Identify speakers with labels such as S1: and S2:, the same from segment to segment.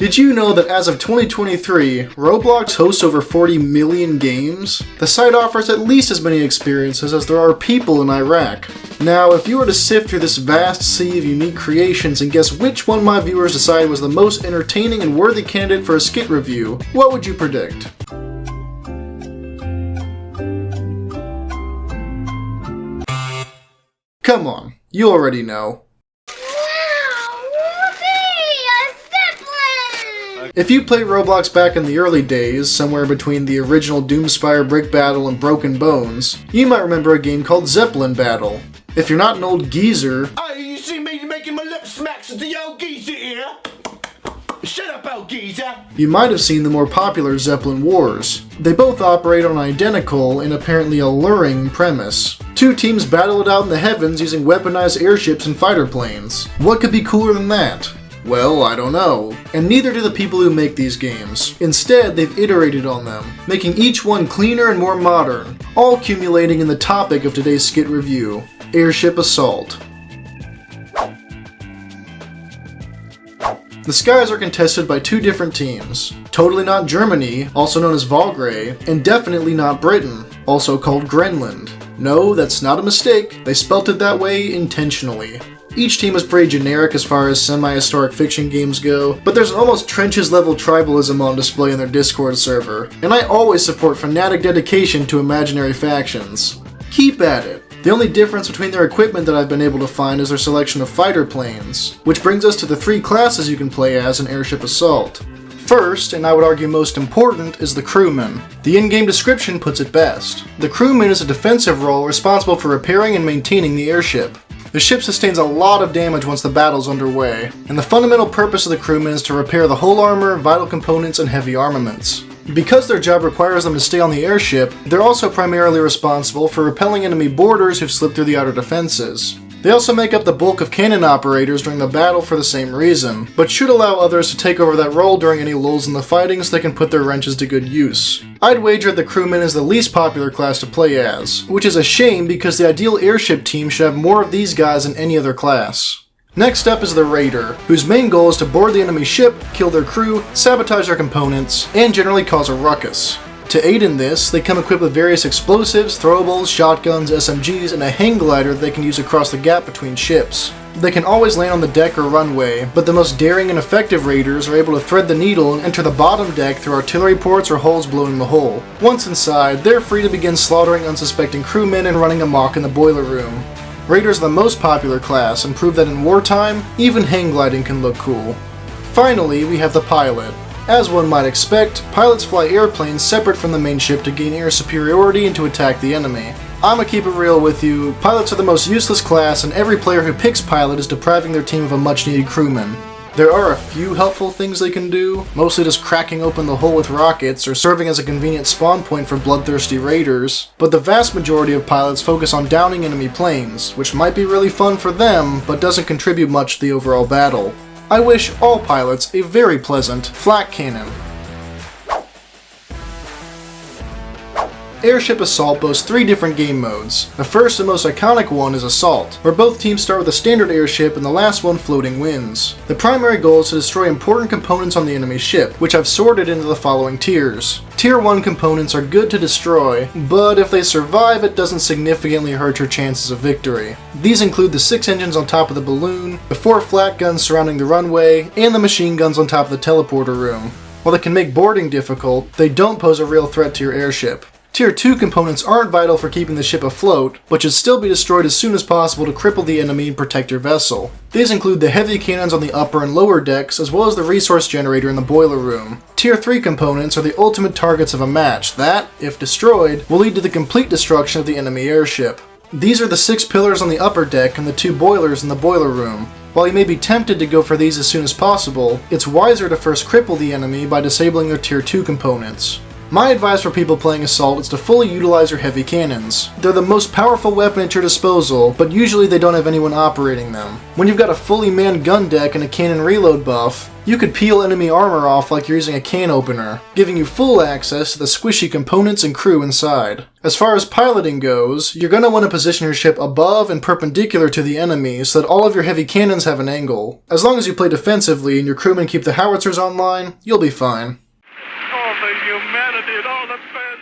S1: Did you know that as of 2023, Roblox hosts over 40 million games? The site offers at least as many experiences as there are people in Iraq. Now, if you were to sift through this vast sea of unique creations and guess which one my viewers decided was the most entertaining and worthy candidate for a Skit review, what would you predict? Come on, you already know. If you played Roblox back in the early days, somewhere between the original Doomspire Brick Battle and Broken Bones, you might remember a game called Zeppelin Battle. If you're not an old geezer,
S2: hey, you see me making my lip smacks at the old geezer here? Shut up, old geezer!
S1: You might have seen the more popular Zeppelin Wars. They both operate on an identical and apparently alluring premise. Two teams battle it out in the heavens using weaponized airships and fighter planes. What could be cooler than that? Well, I don't know. And neither do the people who make these games. Instead, they've iterated on them, making each one cleaner and more modern, all accumulating in the topic of today's Skit review, Airship Assault. The skies are contested by two different teams. Totally not Germany, also known as Valgray, and definitely not Britain, also called Greenland. No, that's not a mistake, they spelt it that way intentionally. Each team is pretty generic as far as semi-historic fiction games go, but there's almost trenches-level tribalism on display in their Discord server, and I always support fanatic dedication to imaginary factions. Keep at it. The only difference between their equipment that I've been able to find is their selection of fighter planes, which brings us to the three classes you can play as in Airship Assault. First, and I would argue most important, is the crewman. The in-game description puts it best. The crewman is a defensive role responsible for repairing and maintaining the airship. The ship sustains a lot of damage once the battle's underway, and the fundamental purpose of the crewman is to repair the hull armor, vital components, and heavy armaments. Because their job requires them to stay on the airship, they're also primarily responsible for repelling enemy boarders who've slipped through the outer defenses. They also make up the bulk of cannon operators during the battle for the same reason, but should allow others to take over that role during any lulls in the fighting so they can put their wrenches to good use. I'd wager the crewman is the least popular class to play as, which is a shame because the ideal airship team should have more of these guys than any other class. Next up is the Raider, whose main goal is to board the enemy ship, kill their crew, sabotage their components, and generally cause a ruckus. To aid in this, they come equipped with various explosives, throwables, shotguns, SMGs, and a hang glider that they can use across the gap between ships. They can always land on the deck or runway, but the most daring and effective raiders are able to thread the needle and enter the bottom deck through artillery ports or holes blown in the hull. Once inside, they're free to begin slaughtering unsuspecting crewmen and running amok in the boiler room. Raiders are the most popular class and prove that in wartime, even hang gliding can look cool. Finally, we have the pilot. As one might expect, pilots fly airplanes separate from the main ship to gain air superiority and to attack the enemy. I'ma keep it real with you, pilots are the most useless class and every player who picks pilot is depriving their team of a much needed crewman. There are a few helpful things they can do, mostly just cracking open the hull with rockets or serving as a convenient spawn point for bloodthirsty raiders, but the vast majority of pilots focus on downing enemy planes, which might be really fun for them, but doesn't contribute much to the overall battle. I wish all pilots a very pleasant flak cannon. Airship Assault boasts three different game modes. The first and most iconic one is Assault, where both teams start with a standard airship and the last one floating wins. The primary goal is to destroy important components on the enemy ship, which I've sorted into the following tiers. Tier 1 components are good to destroy, but if they survive it doesn't significantly hurt your chances of victory. These include the 6 engines on top of the balloon, the 4 flak guns surrounding the runway, and the machine guns on top of the teleporter room. While they can make boarding difficult, they don't pose a real threat to your airship. Tier 2 components aren't vital for keeping the ship afloat, but should still be destroyed as soon as possible to cripple the enemy and protect your vessel. These include the heavy cannons on the upper and lower decks, as well as the resource generator in the boiler room. Tier 3 components are the ultimate targets of a match that, if destroyed, will lead to the complete destruction of the enemy airship. These are the 6 pillars on the upper deck and the 2 boilers in the boiler room. While you may be tempted to go for these as soon as possible, it's wiser to first cripple the enemy by disabling their Tier 2 components. My advice for people playing Assault is to fully utilize your heavy cannons. They're the most powerful weapon at your disposal, but usually they don't have anyone operating them. When you've got a fully manned gun deck and a cannon reload buff, You could peel enemy armor off like you're using a can opener, giving you full access to the squishy components and crew inside. As far as piloting goes, you're going to want to position your ship above and perpendicular to the enemy so that all of your heavy cannons have an angle. As long as you play defensively and your crewmen keep the howitzers online, you'll be fine.
S3: All the humanity and all the bad.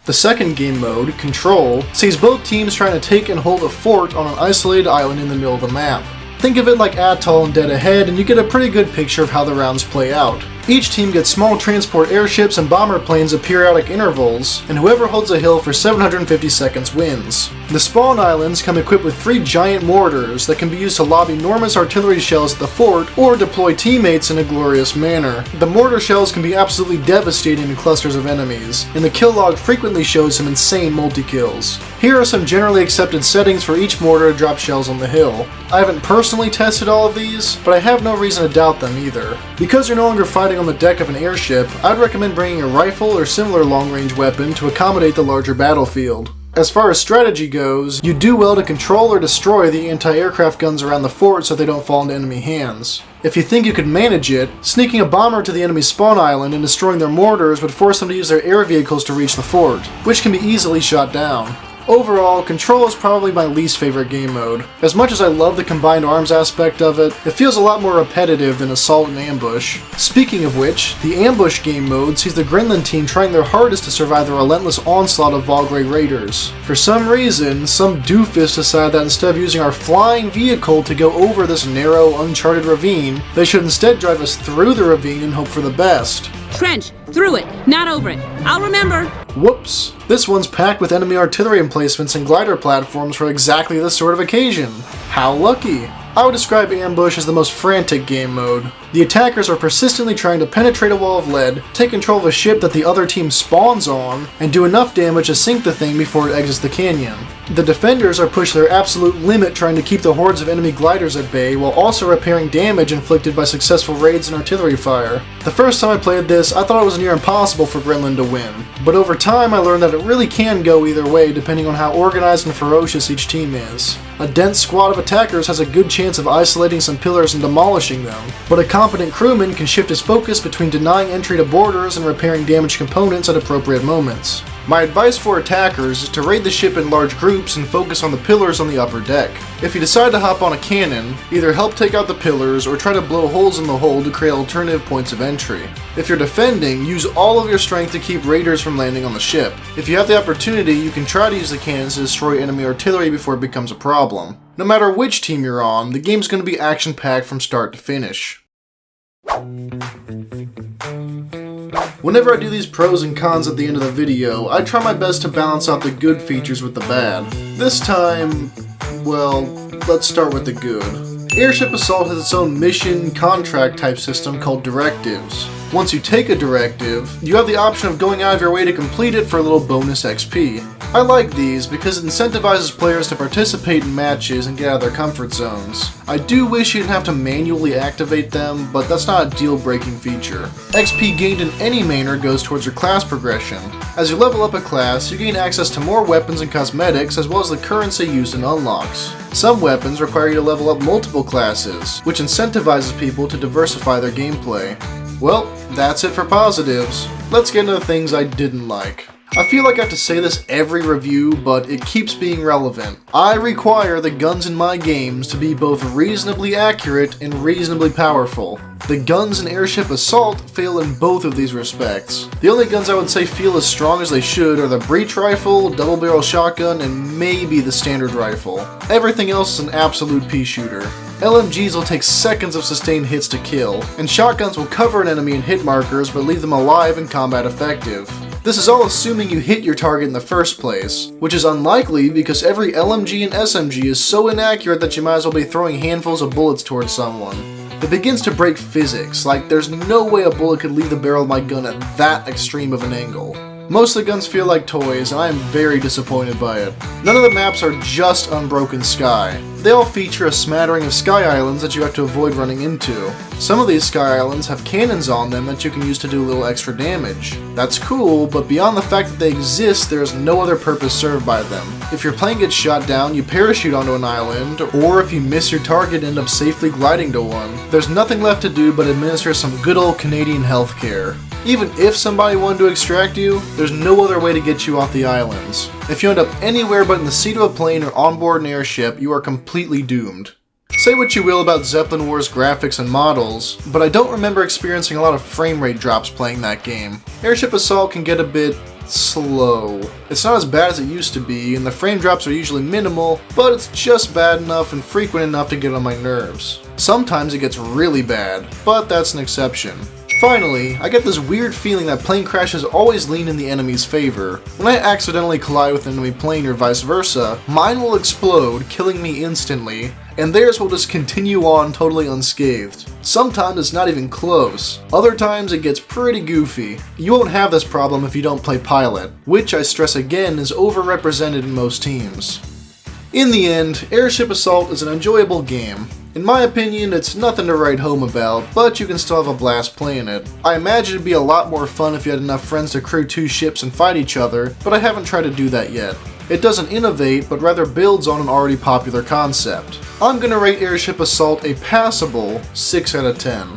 S1: The second game mode, Control, sees both teams trying to take and hold a fort on an isolated island in the middle of the map. Think of it like Atoll and Dead Ahead, and you get a pretty good picture of how the rounds play out. Each team gets small transport airships and bomber planes at periodic intervals, and whoever holds a hill for 750 seconds wins. The spawn islands come equipped with 3 giant mortars that can be used to lob enormous artillery shells at the fort or deploy teammates in a glorious manner. The mortar shells can be absolutely devastating to clusters of enemies, and the kill log frequently shows some insane multi-kills. Here are some generally accepted settings for each mortar to drop shells on the hill. I haven't personally tested all of these, but I have no reason to doubt them either. Because you're no longer fighting on the deck of an airship, I'd recommend bringing a rifle or similar long-range weapon to accommodate the larger battlefield. As far as strategy goes, you do well to control or destroy the anti-aircraft guns around the fort so they don't fall into enemy hands. If you think you could manage it, sneaking a bomber to the enemy spawn island and destroying their mortars would force them to use their air vehicles to reach the fort, which can be easily shot down. Overall, Control is probably my least favorite game mode. As much as I love the combined arms aspect of it, it feels a lot more repetitive than Assault and Ambush. Speaking of which, the Ambush game mode sees the Gremlin team trying their hardest to survive the relentless onslaught of Valgray raiders. For some reason, some doofus decided that instead of using our flying vehicle to go over this narrow, uncharted ravine, they should instead drive us through the ravine and hope for the best.
S4: Trench, through it, not over it. I'll remember.
S1: Whoops. This one's packed with enemy artillery emplacements and glider platforms for exactly this sort of occasion. How lucky. I would describe Ambush as the most frantic game mode. The attackers are persistently trying to penetrate a wall of lead, take control of a ship that the other team spawns on, and do enough damage to sink the thing before it exits the canyon. The defenders are pushed to their absolute limit trying to keep the hordes of enemy gliders at bay while also repairing damage inflicted by successful raids and artillery fire. The first time I played this, I thought it was near impossible for Gremlin to win, but over time I learned that it really can go either way depending on how organized and ferocious each team is. A dense squad of attackers has a good chance of isolating some pillars and demolishing them, but a competent crewman can shift his focus between denying entry to borders and repairing damaged components at appropriate moments. My advice for attackers is to raid the ship in large groups and focus on the pillars on the upper deck. If you decide to hop on a cannon, either help take out the pillars or try to blow holes in the hull to create alternative points of entry. If you're defending, use all of your strength to keep raiders from landing on the ship. If you have the opportunity, you can try to use the cannons to destroy enemy artillery before it becomes a problem. No matter which team you're on, the game's going to be action-packed from start to finish. Whenever I do these pros and cons at the end of the video, I try my best to balance out the good features with the bad. This time, well, let's start with the good. Airship Assault has its own mission contract type system called directives. Once you take a directive, you have the option of going out of your way to complete it for a little bonus XP. I like these because it incentivizes players to participate in matches and get out of their comfort zones. I do wish you didn't have to manually activate them, but that's not a deal-breaking feature. XP gained in any manner goes towards your class progression. As you level up a class, you gain access to more weapons and cosmetics as well as the currency used in unlocks. Some weapons require you to level up multiple classes, which incentivizes people to diversify their gameplay. Well, that's it for positives. Let's get into the things I didn't like. I feel like I have to say this every review, but it keeps being relevant. I require the guns in my games to be both reasonably accurate and reasonably powerful. The guns in Airship Assault fail in both of these respects. The only guns I would say feel as strong as they should are the breach rifle, double barrel shotgun, and maybe the standard rifle. Everything else is an absolute pea shooter. LMGs will take seconds of sustained hits to kill, and shotguns will cover an enemy in hit markers but leave them alive and combat effective. This is all assuming you hit your target in the first place, which is unlikely because every LMG and SMG is so inaccurate that you might as well be throwing handfuls of bullets towards someone. It begins to break physics, like there's no way a bullet could leave the barrel of my gun at that extreme of an angle. Most of the guns feel like toys, and I am very disappointed by it. None of the maps are just unbroken sky. They all feature a smattering of sky islands that you have to avoid running into. Some of these sky islands have cannons on them that you can use to do a little extra damage. That's cool, but beyond the fact that they exist, there is no other purpose served by them. If your plane gets shot down, you parachute onto an island, or if you miss your target, end up safely gliding to one. There's nothing left to do but administer some good old Canadian healthcare. Even if somebody wanted to extract you, there's no other way to get you off the islands. If you end up anywhere but in the seat of a plane or on board an airship, you are completely doomed. Say what you will about Zeppelin Wars graphics and models, but I don't remember experiencing a lot of frame rate drops playing that game. Airship Assault can get a bit slow. It's not as bad as it used to be, and the frame drops are usually minimal, but it's just bad enough and frequent enough to get on my nerves. Sometimes it gets really bad, but that's an exception. Finally, I get this weird feeling that plane crashes always lean in the enemy's favor. When I accidentally collide with an enemy plane or vice versa, mine will explode, killing me instantly, and theirs will just continue on totally unscathed. Sometimes it's not even close. Other times it gets pretty goofy. You won't have this problem if you don't play Pilot, which I stress again is overrepresented in most teams. In the end, Airship Assault is an enjoyable game. In my opinion, it's nothing to write home about, but you can still have a blast playing it. I imagine it'd be a lot more fun if you had enough friends to crew 2 ships and fight each other, but I haven't tried to do that yet. It doesn't innovate, but rather builds on an already popular concept. I'm gonna rate Airship Assault a passable 6 out of 10.